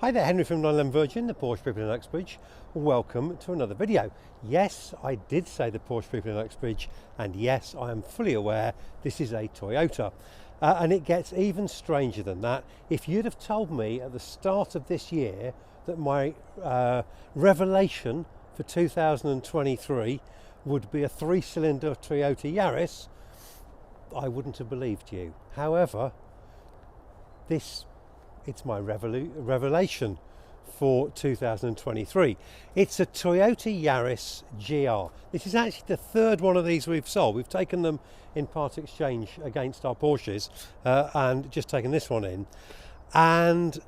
Hi there, Henry from 911 Virgin, the Porsche people in Uxbridge. Welcome to another video. Yes, I did say the Porsche people in Uxbridge, and yes, I am fully aware this is a Toyota. And it gets even stranger than that. If you'd have told me at the start of this year that my revelation for 2023 would be a 3-cylinder Toyota Yaris, I wouldn't have believed you. However, it's my revelation for 2023. It's a Toyota Yaris GR. This is actually the third one of these we've sold. We've taken them in part exchange against our Porsches and just taken this one in. And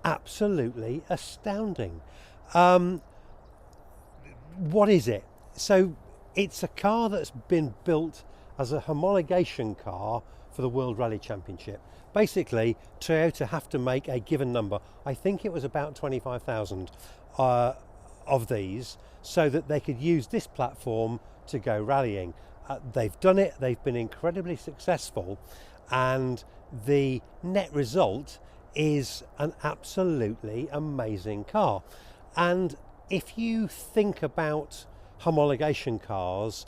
absolutely astounding. What is it? So it's a car that's been built as a homologation car for the World Rally Championship. Basically, Toyota have to make a given number. I think it was about 25,000 of these, so that they could use this platform to go rallying. They've done it, they've been incredibly successful, and the net result is an absolutely amazing car. And if you think about homologation cars,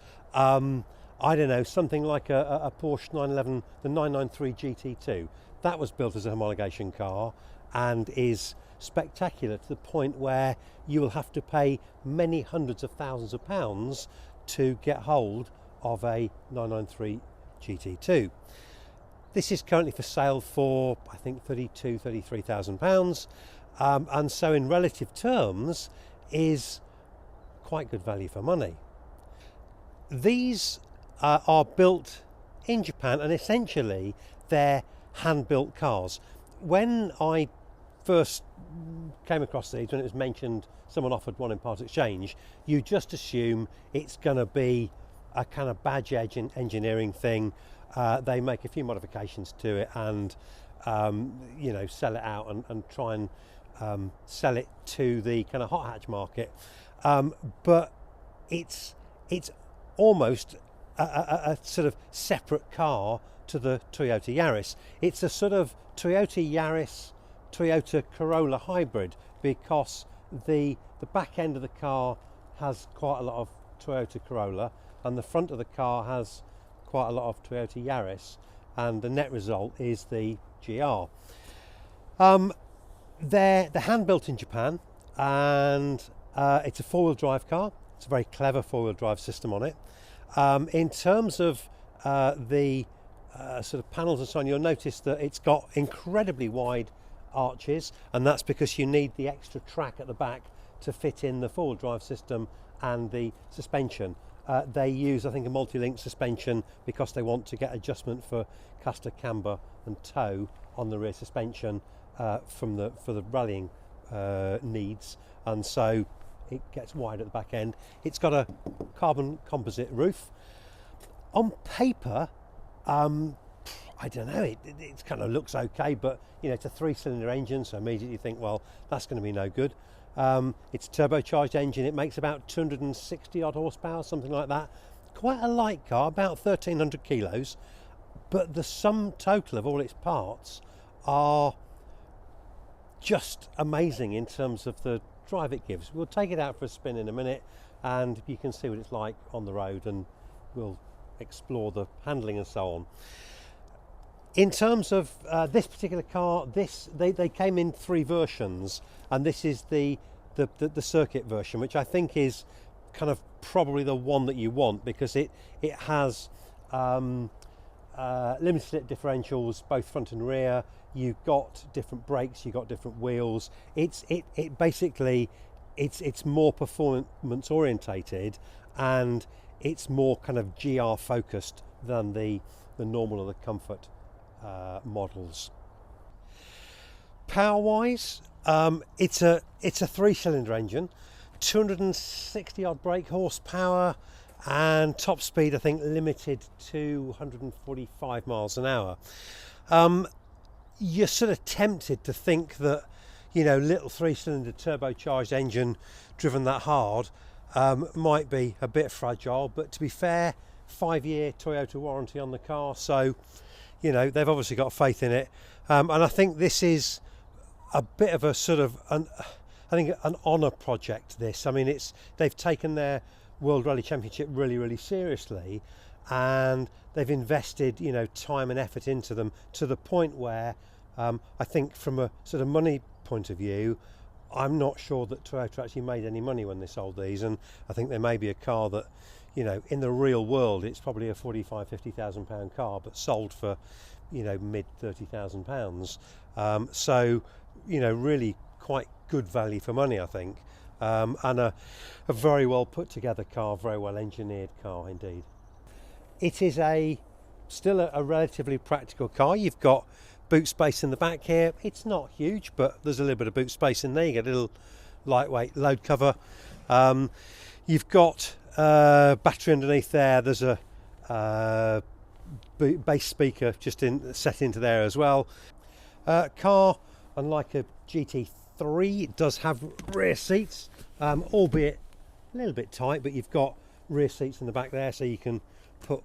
I don't know, something like a Porsche 911, the 993 GT2, that was built as a homologation car and is spectacular to the point where you will have to pay many hundreds of thousands of pounds to get hold of a 993 GT2. This is currently for sale for, I think, £33,000, and so in relative terms is quite good value for money. These are built in Japan, and essentially they're hand-built cars. When I first came across these, when it was mentioned someone offered one in part exchange, you just assume it's going to be a kind of badge edge engineering thing. They make a few modifications to it and sell it out and try and sell it to the kind of hot hatch market. But it's almost a sort of separate car to the Toyota Yaris. It's a sort of Toyota Yaris, Toyota Corolla hybrid, because the back end of the car has quite a lot of Toyota Corolla and the front of the car has quite a lot of Toyota Yaris, and the net result is the GR. They're hand built in Japan, and it's a four-wheel drive car. It's a very clever four-wheel drive system on it. In terms of the sort of panels and so on, you'll notice that it's got incredibly wide arches, and that's because you need the extra track at the back to fit in the four-wheel drive system and the suspension. They use, I think, a multi-link suspension because they want to get adjustment for caster, camber and toe on the rear suspension for the rallying needs, and so it gets wide at the back end. It's got a carbon composite roof. On paper, I don't know, it kind of looks okay, but it's a 3-cylinder engine, so immediately you think, well, that's going to be no good. It's a turbocharged engine. It makes about 260 odd horsepower, something like that. Quite a light car, about 1,300 kilos, but the sum total of all its parts are just amazing in terms of the drive it gives. We'll take it out for a spin in a minute and you can see what it's like on the road, and we'll explore the handling and so on. In terms of this particular car, they came in 3 versions, and this is the circuit version, which I think is kind of probably the one that you want, because it has limited slip differentials both front and rear. You've got different brakes, you've got different wheels. It's more performance orientated, and it's more kind of GR focused than the normal or the comfort models. Power wise, it's a 3-cylinder engine, 260 odd brake horsepower, and top speed I think limited to 145 miles an hour. You're sort of tempted to think that little 3-cylinder turbocharged engine driven that hard might be a bit fragile, but to be fair, 5-year Toyota warranty on the car, so they've obviously got faith in it, and I think this is a bit of a sort of I think an honour project. This, I mean, they've taken their World Rally Championship really seriously, and they've invested time and effort into them to the point where I think from a sort of money point of view, I'm not sure that Toyota actually made any money when they sold these, and I think there may be a car that, in the real world it's probably a £45,000-50,000 car, but sold for mid £30,000. So really quite good value for money, I think, and a very well put together car, very well engineered car indeed. It is still a relatively practical car. You've got boot space in the back here. It's not huge, but there's a little bit of boot space in there. You get a little lightweight load cover. You've got battery underneath there. There's a bass speaker just set into there as well. Car, unlike a GT3, it does have rear seats, albeit a little bit tight, but you've got rear seats in the back there, so you can put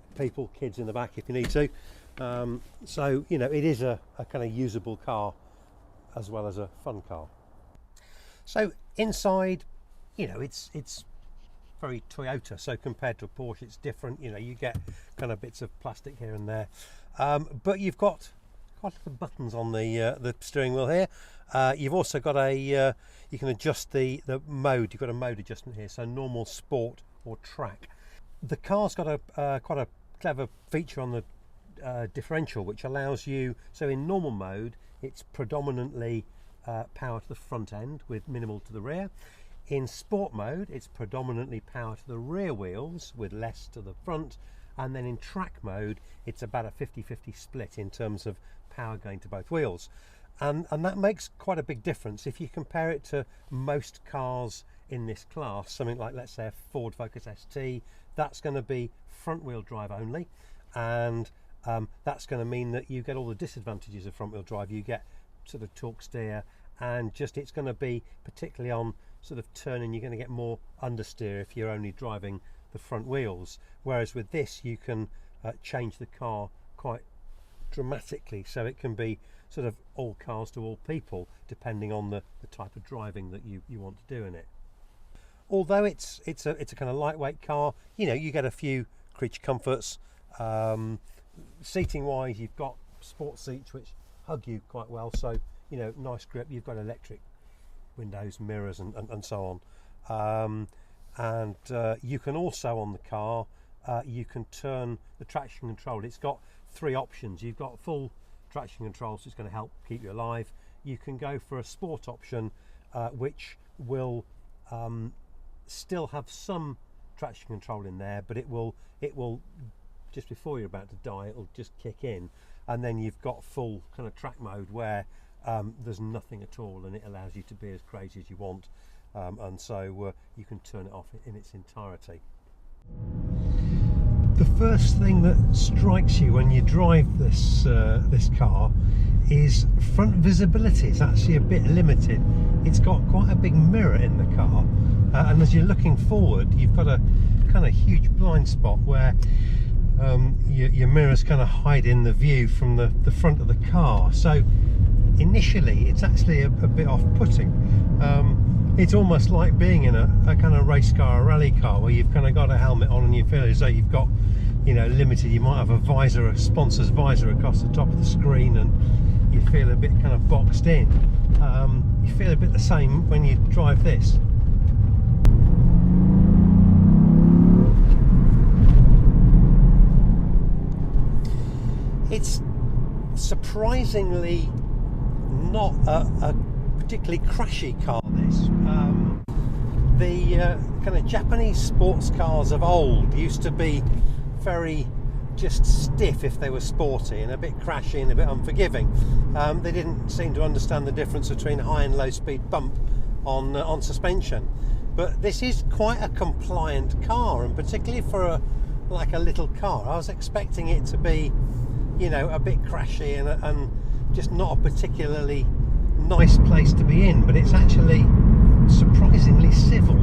kids in the back if you need to. So it is a kind of usable car as well as a fun car. So inside, it's very Toyota. So compared to a Porsche, it's different. You get kind of bits of plastic here and there, but you've got quite a lot of buttons on the steering wheel here. You've also got you can adjust the mode. You've got a mode adjustment here, so normal, sport, or track. The car's got quite a clever feature on the differential, which allows you, so in normal mode it's predominantly power to the front end with minimal to the rear. In sport mode it's predominantly power to the rear wheels with less to the front, and then in track mode it's about a 50-50 split in terms of power going to both wheels, and that makes quite a big difference. If you compare it to most cars in this class, something like, let's say, a Ford Focus ST, that's going to be front wheel drive only, and that's going to mean that you get all the disadvantages of front wheel drive. You get sort of torque steer, and it's going to be, particularly on sort of turning, you're going to get more understeer if you're only driving the front wheels, whereas with this you can change the car quite dramatically, so it can be sort of all cars to all people depending on the type of driving that you want to do in it. Although it's a kind of lightweight car, you get a few creature comforts. Seating wise, you've got sport seats which hug you quite well, so nice grip. You've got electric windows, mirrors, and so on, and you can also, on the car, you can turn the traction control. It's got 3 options. You've got full traction control, so it's going to help keep you alive. You can go for a sport option, which will still have some traction control in there, but it will just before you're about to die, it'll just kick in, and then you've got full kind of track mode where there's nothing at all, and it allows you to be as crazy as you want, and so you can turn it off in its entirety. The first thing that strikes you when you drive this car is front visibility. It's actually a bit limited. It's got quite a big mirror in the car, and as you're looking forward, you've got a kind of huge blind spot where your mirrors kind of hide in the view from the front of the car. So initially it's actually a bit off-putting. It's almost like being in a kind of race car, a rally car, where you've kind of got a helmet on and you feel as though you've got limited. You might have a visor, a sponsor's visor across the top of the screen, and you feel a bit kind of boxed in. You feel a bit the same when you drive this. It's surprisingly not a particularly crashy car, this. The kind of Japanese sports cars of old used to be very just stiff if they were sporty, and a bit crashy and a bit unforgiving. They didn't seem to understand the difference between high and low speed bump on suspension. But this is quite a compliant car, and particularly for a little car, I was expecting it to be a bit crashy and just not a particularly nice place to be in, but it's actually surprisingly civil.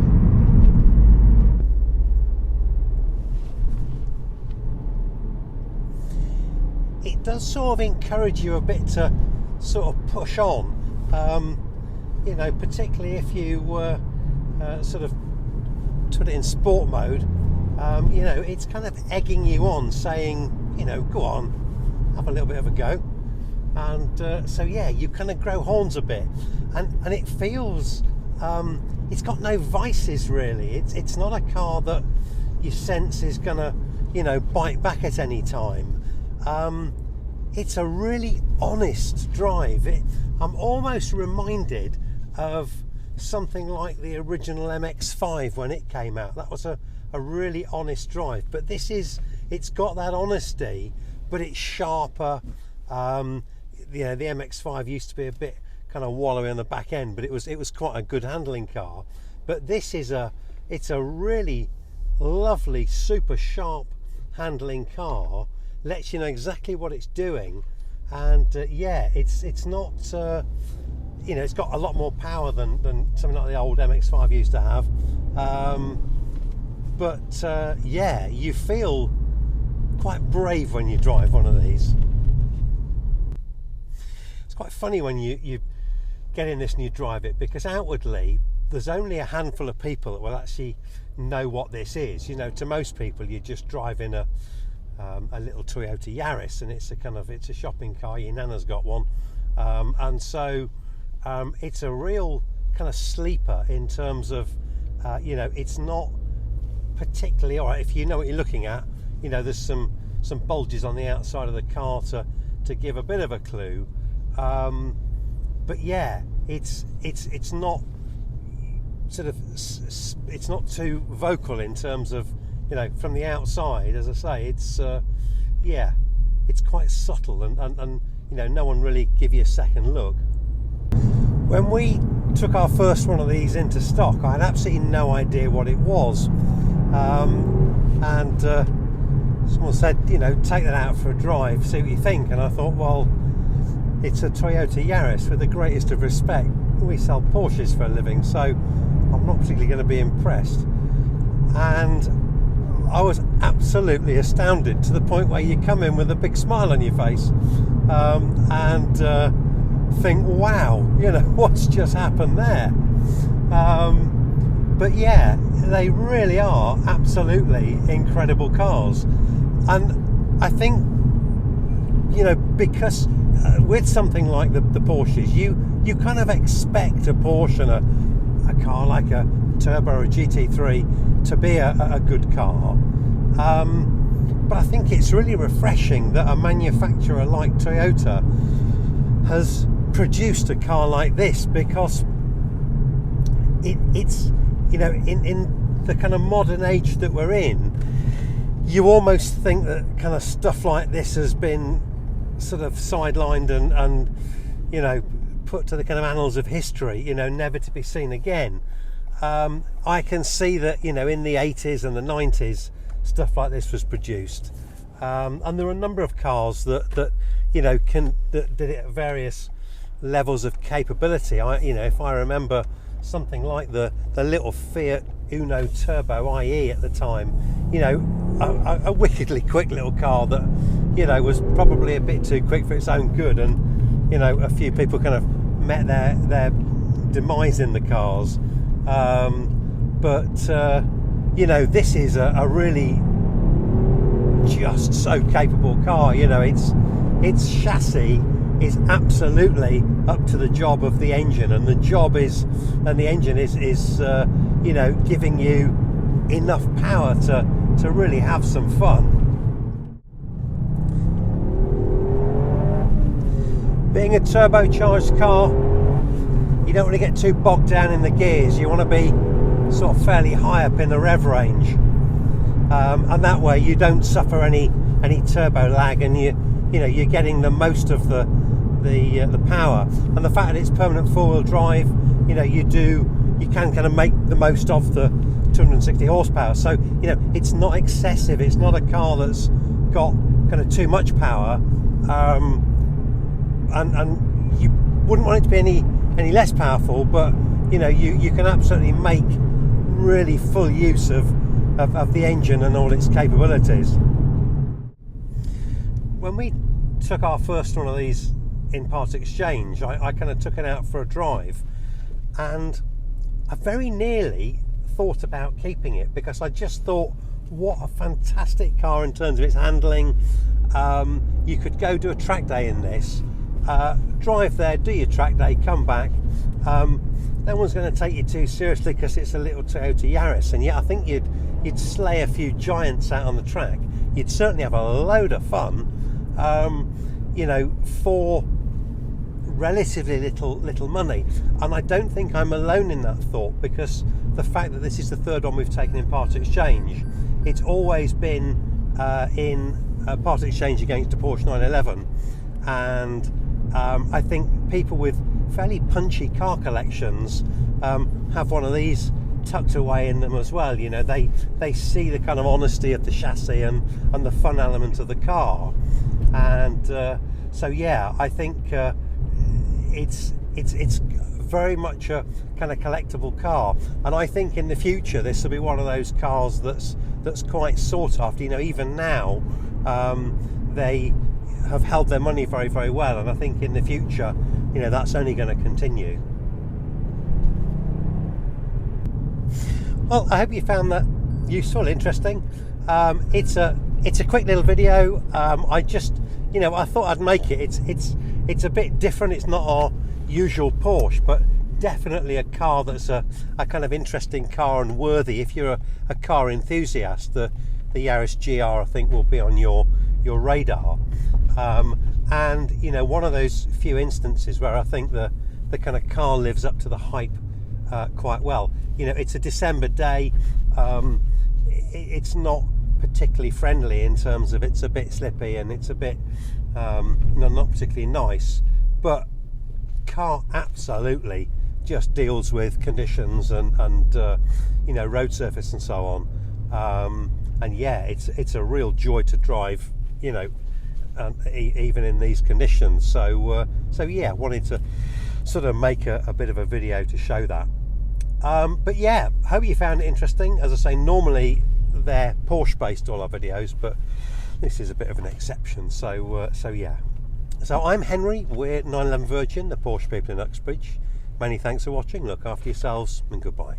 It does sort of encourage you a bit to sort of push on, You know, particularly if you sort of put it in sport mode, you know, it's kind of egging you on, saying, you know, go on, have a little bit of a go. And so yeah, you kind of grow horns a bit, and it feels it's got no vices really. It's not a car that you sense is gonna, you know, bite back at any time. It's a really honest drive. I'm almost reminded of something like the original MX-5 when it came out. That was a really honest drive, but it's got that honesty, but it's sharper. You know, the MX-5 used to be a bit kind of wallowy on the back end, but it was quite a good handling car. But this is it's a really lovely, super sharp handling car. Lets you know exactly what it's doing, and yeah, it's not you know, it's got a lot more power than something like the old MX-5 used to have, but yeah, you feel quite brave when you drive one of these. It's quite funny when you get in this and you drive it, because outwardly there's only a handful of people that will actually know what this is. You know, to most people you just drive in a little Toyota Yaris, and it's a shopping car. Your nana's got one, and so it's a real kind of sleeper in terms of you know, it's not particularly, all right, if you know what you're looking at, you know, there's some bulges on the outside of the car to give a bit of a clue, but yeah, it's not sort of, it's not too vocal in terms of, you know, from the outside. As I say, it's yeah, it's quite subtle, and you know, no one really give you a second look. When we took our first one of these into stock, I had absolutely no idea what it was, and someone said, you know, take that out for a drive, see what you think. And I thought, well, it's a Toyota Yaris. With the greatest of respect, we sell Porsches for a living, so I'm not particularly going to be impressed. And I was absolutely astounded, to the point where you come in with a big smile on your face, and think, wow, you know, what's just happened there. But yeah, they really are absolutely incredible cars. And I think, you know, because with something like the Porsches, you kind of expect a Porsche and a car like a Turbo or a GT3 to be a good car, but I think it's really refreshing that a manufacturer like Toyota has produced a car like this, because it's, you know, in the kind of modern age that we're in, you almost think that kind of stuff like this has been sort of sidelined and you know, put to the kind of annals of history, you know, never to be seen again. I can see that, you know, in the 80s and the 90s stuff like this was produced, and there are a number of cars that you know, that did it at various levels of capability. You know, if I remember something like the little Fiat Uno Turbo IE at the time, you know, a wickedly quick little car that, you know, was probably a bit too quick for its own good, and you know, a few people kind of met their demise in the cars, but you know, this is a really just so capable car. You know, its chassis is absolutely up to the job of the engine, and the engine is you know, giving you enough power to really have some fun. Being a turbocharged car, you don't want to get too bogged down in the gears. You want to be sort of fairly high up in the rev range, and that way you don't suffer any turbo lag, and you know, you're getting the most of the power. And the fact that it's permanent four-wheel drive, you know, you can kind of make the most of the 260 horsepower. So, you know, it's not excessive. It's not a car that's got kind of too much power, and you wouldn't want it to be any less powerful. But you know, you can absolutely make really full use of the engine and all its capabilities. When we took our first one of these in part exchange, I kind of took it out for a drive, and I very nearly thought about keeping it, because I just thought, what a fantastic car in terms of its handling. You could go do a track day in this, drive there, do your track day, come back. No one's going to take you too seriously because it's a little Toyota Yaris, and yet I think you'd slay a few giants out on the track. You'd certainly have a load of fun, you know, for relatively little money. And I don't think I'm alone in that thought, because the fact that this is the third one we've taken in part exchange, it's always been in part exchange against a Porsche 911, and I think people with fairly punchy car collections have one of these tucked away in them as well. You know, they see the kind of honesty of the chassis and the fun element of the car, and so yeah, I think it's very much a kind of collectible car, and I think in the future this will be one of those cars that's quite sought after. You know, even now they have held their money very, very well, and I think in the future, you know, that's only going to continue. Well, I hope you found that useful, interesting. It's a quick little video. I just, you know, I thought I'd make it. It's a bit different. It's not our usual Porsche, but definitely a car that's a kind of interesting car and worthy. If you're a car enthusiast, the Yaris GR, I think, will be on your radar. And you know, one of those few instances where I think the kind of car lives up to the hype quite well. You know, it's a December day. It's not particularly friendly in terms of, it's a bit slippy and it's a bit you know, not particularly nice, but car absolutely just deals with conditions and you know, road surface and so on. And yeah, it's a real joy to drive, you know, even in these conditions. So yeah, wanted to sort of make a bit of a video to show that. But yeah, hope you found it interesting. As I say, normally they're Porsche based, all our videos, but this is a bit of an exception. So yeah. So I'm Henry, we're 911 Virgin, the Porsche people in Uxbridge. Many thanks for watching, look after yourselves, and goodbye.